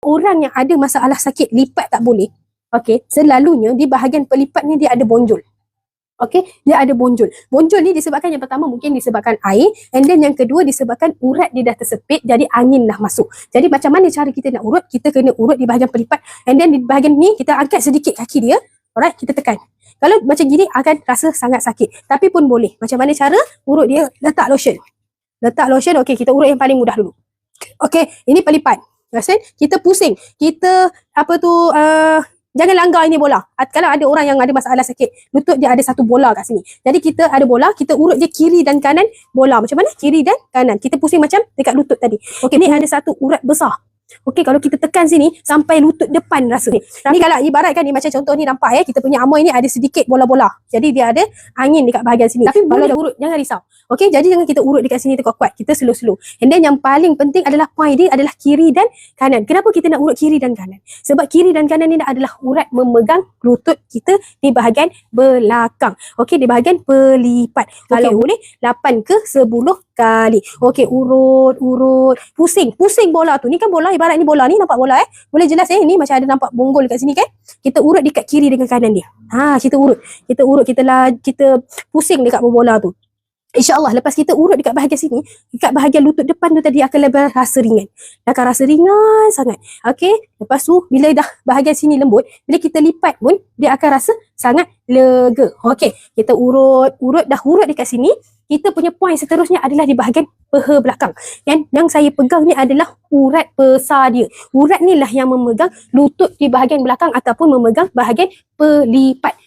Orang yang ada masalah sakit lipat tak boleh, okey, selalunya di bahagian pelipat ni dia ada bonjol. Okey, dia ada bonjol. Bonjol ni disebabkan yang pertama mungkin disebabkan air, and then yang kedua disebabkan urat dia dah tersepit, jadi angin dah masuk. Jadi macam mana cara kita nak urut? Kita kena urut di bahagian pelipat, and then di bahagian ni kita angkat sedikit kaki dia. Alright, kita tekan. Kalau macam gini akan rasa sangat sakit, tapi pun boleh. Macam mana cara urut dia? Letak lotion. Letak lotion, okey, kita urut yang paling mudah dulu. Okey, ini pelipat. Rasa kita pusing. Kita jangan langgar ini bola. Kalau ada orang yang ada masalah sakit lutut, dia ada satu bola kat sini. Jadi kita ada bola, kita urut je kiri dan kanan bola. Macam mana? Kiri dan kanan. Kita pusing macam dekat lutut tadi. Okey, ni ada satu urat besar. Okey, kalau kita tekan sini sampai lutut depan rasa ni. Ni kalau ibaratkan ni macam contoh ni nampak kita punya amoy ni ada sedikit bola-bola. Jadi dia ada angin dekat bahagian sini. Tapi kalau dah urut, jangan risau. Okey, jadi jangan kita urut dekat sini kuat-kuat. Kita slow-slow. And then yang paling penting adalah point dia adalah kiri dan kanan. Kenapa kita nak urut kiri dan kanan? Sebab kiri dan kanan ni adalah urat memegang lutut kita di bahagian belakang. Okey, di bahagian pelipat. Kalau boleh 8 ke 10 kali. Okey, urut. Pusing bola tu. Ni kan bola, ibarat ni bola ni, nampak bola Boleh jelas ni macam ada nampak bonggol kat sini kan? Kita urut dekat kiri dengan kanan dia. Kita urut, kita pusing dekat bola tu. InsyaAllah lepas kita urut dekat bahagian sini, dekat bahagian lutut depan tu tadi akan lebih rasa ringan. Akan rasa ringan sangat. Okey, lepas tu bila dah bahagian sini lembut, bila kita lipat pun dia akan rasa sangat lega. Okey, kita urut dekat sini. Kita punya point seterusnya adalah di bahagian peha belakang. Yang saya pegang ni adalah urat besar dia. Urat ni lah yang memegang lutut di bahagian belakang ataupun memegang bahagian pelipat.